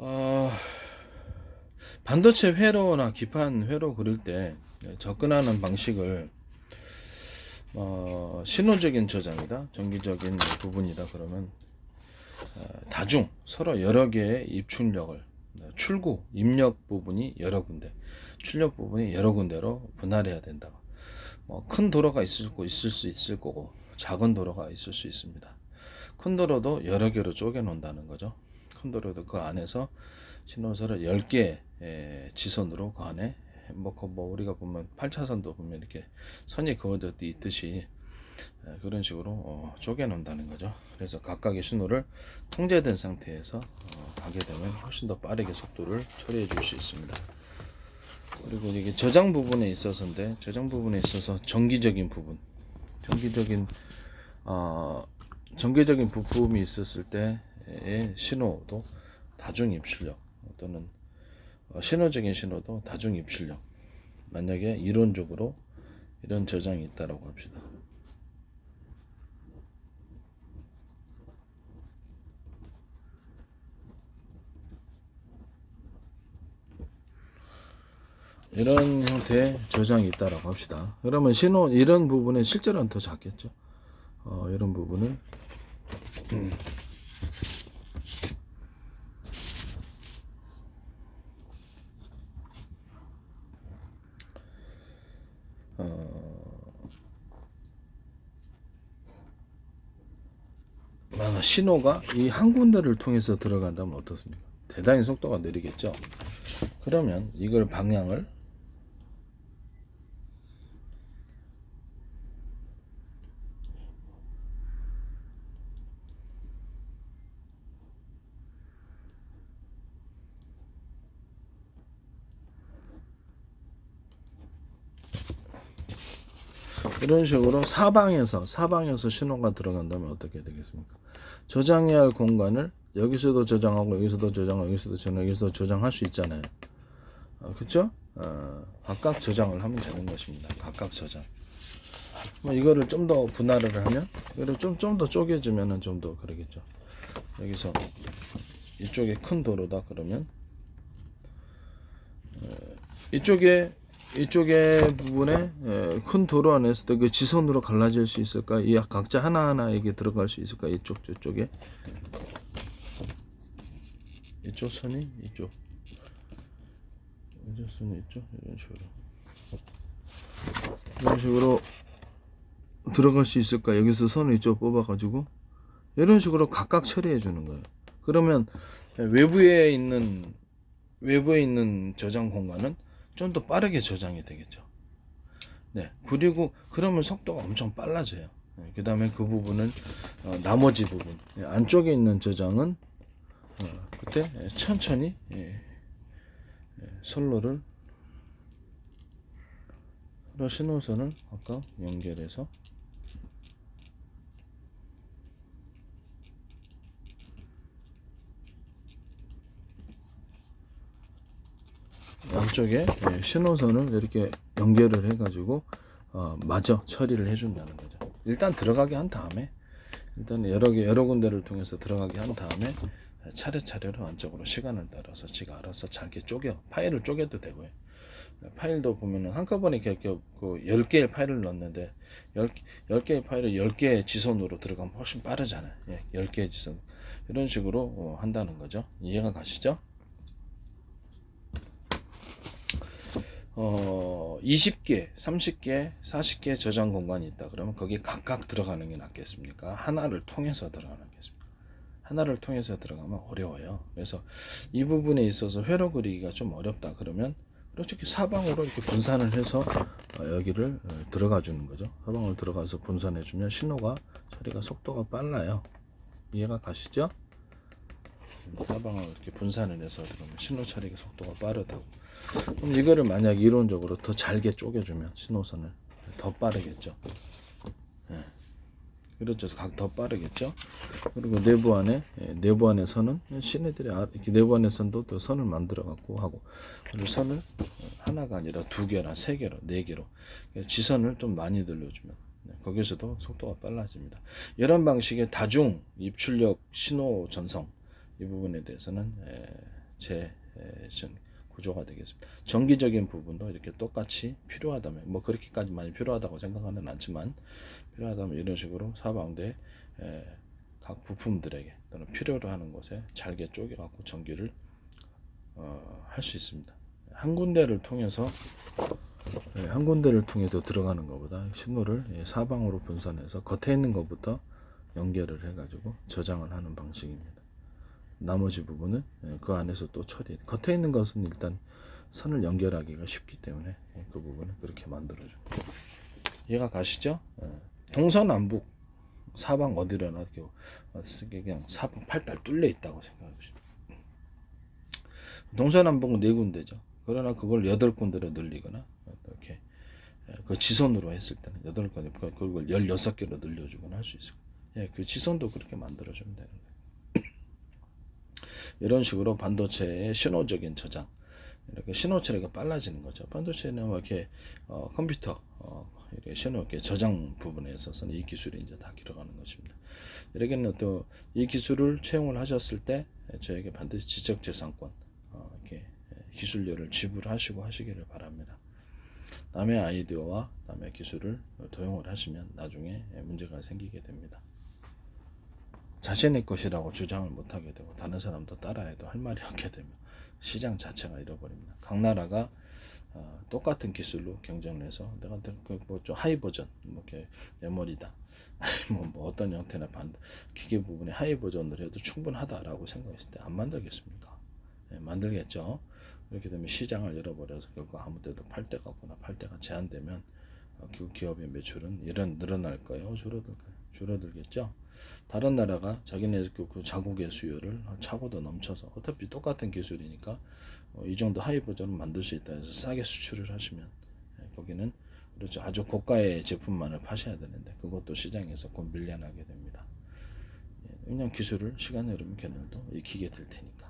어, 반도체 회로나 기판 회로 그릴 때 접근하는 방식을 신호적인 저장이다, 정기적인 부분이다 그러면 다중 서로 여러 개의 입출력을 출구 입력 부분이 여러 군데, 출력 부분이 여러 군데로 분할해야 된다. 큰 도로가 있을 수 있을 거고 작은 도로가 있을 수 있습니다. 큰 도로도 여러 개로 쪼개 놓는다는 거죠. 큰 도로도 그 안에서 신호선을 10개 지선으로 그 안에 우리가 보면 8차선도 보면 이렇게 선이 그어져 있듯이 그런 식으로 쪼개 놓는다는 거죠. 그래서 각각의 신호를 통제된 상태에서 가게 되면 훨씬 더 빠르게 속도를 처리해 줄 수 있습니다. 그리고 이게 저장 부분에 있어서인데, 저장 부분에 있어서 정기적인 부품이 있었을 때의 신호도 다중 입출력 또는 신호적인 신호도 다중 입출력, 만약에 이론적으로 이런 저장이 있다라고 합시다. 이런 형태의 저장이 있다라고 합시다. 그러면 이런 부분은 실제로는 더 작겠죠. 이런 부분은 신호가 이 한 군데를 통해서 들어간다면 어떻습니까? 대단히 속도가 느리겠죠. 그러면 이걸 방향을 이런 식으로 사방에서 신호가 들어간다면 어떻게 되겠습니까? 저장해야 할 공간을 여기서도 저장하고 여기서도 저장하고 여기서도 저장할 수 있잖아요. 그렇죠? 각각 저장을 하면 되는 것입니다. 각각 저장. 이거를 좀 더 분할을 하면, 이거를 좀 더 쪼개주면은 좀 더 그러겠죠. 여기서 이쪽에 큰 도로다 그러면 이쪽에 부분에 큰 도로 안에서도 그 지선으로 갈라질 수 있을까? 이 각자 하나하나에게 들어갈 수 있을까? 저쪽에 이쪽 선이 이쪽 선이 있죠. 이런 식으로 들어갈 수 있을까? 여기서 선을 이쪽 뽑아가지고 이런 식으로 각각 처리해 주는 거예요. 그러면 외부에 있는 저장 공간은 좀 더 빠르게 저장이 되겠죠. 네. 그리고 그러면 속도가 엄청 빨라져요. 그 다음에 그 부분은 나머지 부분 안쪽에 있는 저장은 그때 천천히 선로를 신호선을 아까 연결해서 양쪽에 신호선을 이렇게 연결을 해가지고 마저 처리를 해준다는 거죠. 일단 들어가게 한 다음에 일단 여러 군데를 통해서 들어가게 한 다음에 차례차례로 안쪽으로 시간을 따라서 지가 알아서 잘게 파일을 쪼개도 되고요. 파일도 보면은 한꺼번에 이렇게 그 10개의 파일을 넣었는데 10개의 파일을 10개의 지선으로 들어가면 훨씬 빠르잖아요. 10개의 지선. 이런 식으로 한다는 거죠. 이해가 가시죠? 20개, 30개, 40개 저장 공간이 있다 그러면 거기 각각 들어가는 게 낫겠습니까? 하나를 통해서 들어가는 게 낫겠습니까? 하나를 통해서 들어가면 어려워요. 그래서 이 부분에 있어서 회로 그리기가 좀 어렵다 그러면 이렇게 사방으로 이렇게 분산을 해서 여기를 들어가 주는 거죠. 사방으로 들어가서 분산해 주면 신호가 처리가 속도가 빨라요. 이해가 가시죠? 사방으로 이렇게 분산을 해서 그러면 신호 처리가 속도가 빠르다고. 그럼 이거를 만약 이론적으로 더 잘게 쪼개주면 신호선을 더 빠르겠죠. 그렇죠. 더 빠르겠죠. 그리고 내부 안에 선은 이렇게 내부 안에 선도 또 선을 만들어 갖고 하고, 그리고 선을 하나가 아니라 2개나 3개로 4개로 지선을 좀 많이 들려주면 거기서도 속도가 빨라집니다. 이런 방식의 다중 입출력 신호 전송 이 부분에 대해서는 구조가 되겠습니다. 정기적인 부분도 이렇게 똑같이 필요하다면 뭐 그렇게까지 많이 필요하다고 생각하는 않지만 필요하다면 이런 식으로 사방대 각 부품들에게 또는 필요로 하는 곳에 잘게 쪼개 갖고 전기를 할 수 있습니다. 한 군데를 통해서 들어가는 것보다 신호를 사방으로 분산해서 겉에 있는 것부터 연결을 해가지고 저장을 하는 방식입니다. 나머지 부분은 그 안에서 또 처리. 겉에 있는 것은 일단 선을 연결하기가 쉽기 때문에 그 부분은 그렇게 만들어줘. 이해가 가시죠? 동서남북 사방 어디로나 그냥 사방 팔달 뚫려 있다고 생각해보시죠. 동서남북은 네 군데죠. 그러나 그걸 8군데로 늘리거나 이렇게 그 지선으로 했을 때는 8군데 그걸 16개로 늘려주거나 할 수 있어요. 그 지선도 그렇게 만들어주면 되는 거예요. 이런 식으로 반도체의 신호적인 저장, 이렇게 신호 처리가 빨라지는 거죠. 반도체는 뭐 이렇게 컴퓨터 이렇게 신호 이렇게 저장 부분에 있어서는 이 기술이 이제 다 들어가는 것입니다. 이렇게는 또 이 기술을 채용을 하셨을 때 저에게 반드시 지적재산권 이렇게 기술료를 지불하시고 하시기를 바랍니다. 남의 아이디어와 남의 기술을 도용을 하시면 나중에 문제가 생기게 됩니다. 자신의 것이라고 주장을 못하게 되고 다른 사람도 따라해도 할 말이 없게 되면 시장 자체가 잃어버립니다. 각 나라가 똑같은 기술로 경쟁을 해서 내가 뭐좀 하이 버전, 뭐 이렇게 메모리다, 뭐 어떤 형태나 기계 부분에 하이 버전을 해도 충분하다라고 생각했을 때 안 만들겠습니까? 만들겠죠. 그렇게 되면 시장을 잃어버려서 결국 아무 때도 팔 데가 없거나 팔 데가 제한되면 그 기업의 매출은 늘어날 거예요, 줄어들겠죠. 다른 나라가 자기네 그 자국의 수요를 차고도 넘쳐서 어차피 똑같은 기술이니까 이 정도 하이 버전을 만들 수 있다 해서 싸게 수출을 하시면 거기는 그렇죠, 아주 고가의 제품만을 파셔야 되는데 그것도 시장에서 곧 밀려나게 됩니다. 왜냐하면 기술을 시간의 흐름이 걔네들도 익히게 될 테니까.